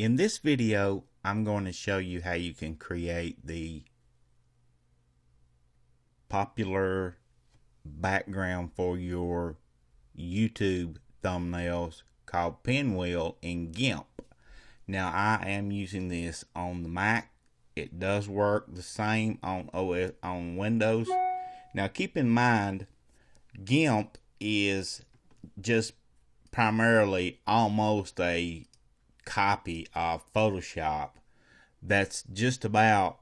In this video, I'm going to show you how you can create the popular background for your YouTube thumbnails called Pinwheel in Gimp. Now, I am using this on the Mac. It does work the same on Windows. Now, keep in mind, Gimp is just primarily almost a copy of Photoshop that's just about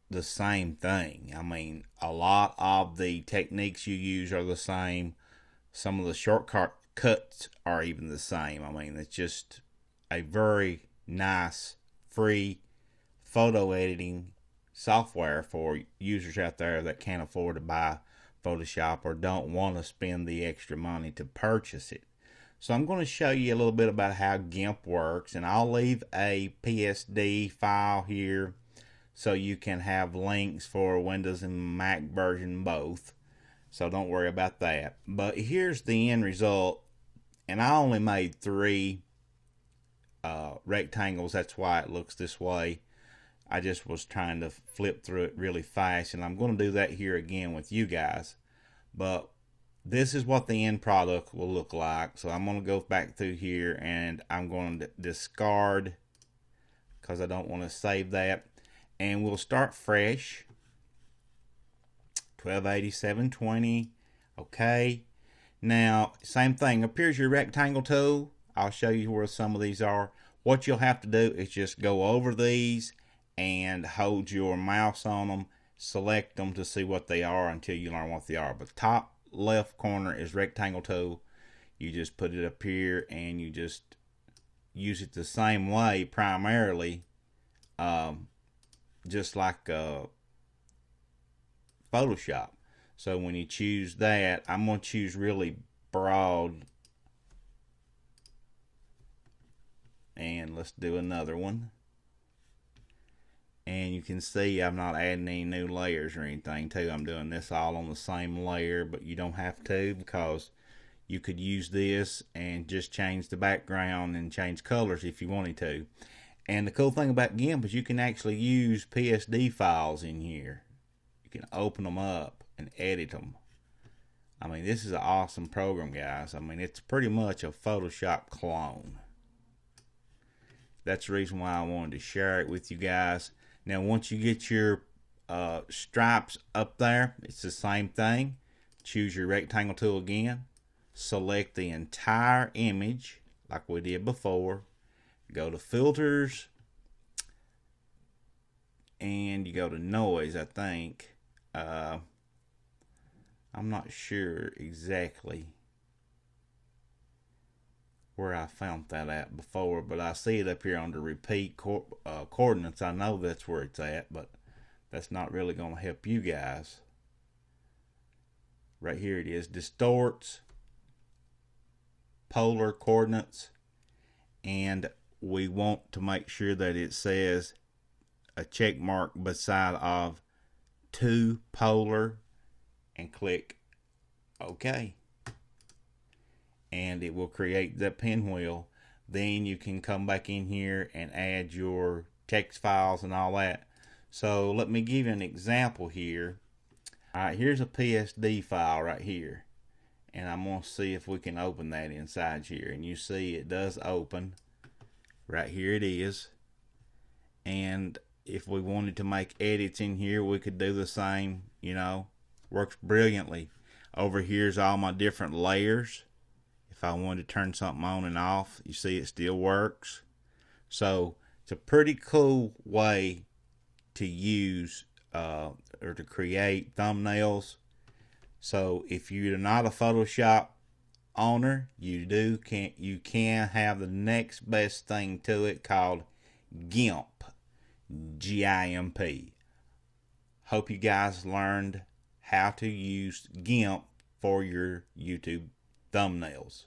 the same thing. I mean, a lot of the techniques you use are the same. Some of the shortcut cuts are even the same. I mean, it's just a very nice free photo editing software for users out there that can't afford to buy Photoshop or don't want to spend the extra money to purchase it. So I'm going to show you a little bit about how Gimp works, and I'll leave a PSD file here so you can have links for Windows and Mac version both. So don't worry about that. But here's the end result, and I only made 3 rectangles. That's why it looks this way. I just was trying to flip through it really fast, and I'm going to do that here again with you guys. But this is what the end product will look like. So I'm going to go back through here and I'm going to discard because I don't want to save that. And we'll start fresh. 1280-720. Okay. Now, same thing. Up here's your rectangle tool. I'll show you where some of these are. What you'll have to do is just go over these and hold your mouse on them. Select them to see what they are until you learn what they are. But top left corner is rectangle tool. You just put it up here and you just use it the same way primarily, just like Photoshop. So when you choose that, I'm going to choose really broad, and let's do another one. And you can see I'm not adding any new layers or anything too. I'm doing this all on the same layer, but you don't have to, because you could use this and just change the background and change colors if you wanted to. And the cool thing about Gimp is you can actually use PSD files in here. You can open them up and edit them. I mean, this is an awesome program, guys. I mean, it's pretty much a Photoshop clone. That's the reason why I wanted to share it with you guys. Now, once you get your stripes up there, it's the same thing. Choose your rectangle tool again. Select the entire image like we did before. Go to filters. And you go to noise, I think. I'm not sure exactly where I found that at before, but I see it up here under repeat coordinates. I know that's where it's at, but that's not really going to help you guys. Right here it is, distorts, polar coordinates, and we want to make sure that it says a check mark beside of to polar, and click OK. And it will create the pinwheel. Then you can come back in here and add your text files and all that. So let me give you an example here. Alright, here's a PSD file right here, and I'm going to see if we can open that inside here. And you see it does open. Right here it is. And if we wanted to make edits in here, we could do the same. You know, works brilliantly. Over here's all my different layers. If I wanted to turn something on and off, you see it still works. So it's a pretty cool way to use or to create thumbnails. So if you're not a Photoshop owner, you can have the next best thing to it called Gimp, G-I-M-P. Hope you guys learned how to use Gimp for your YouTube thumbnails.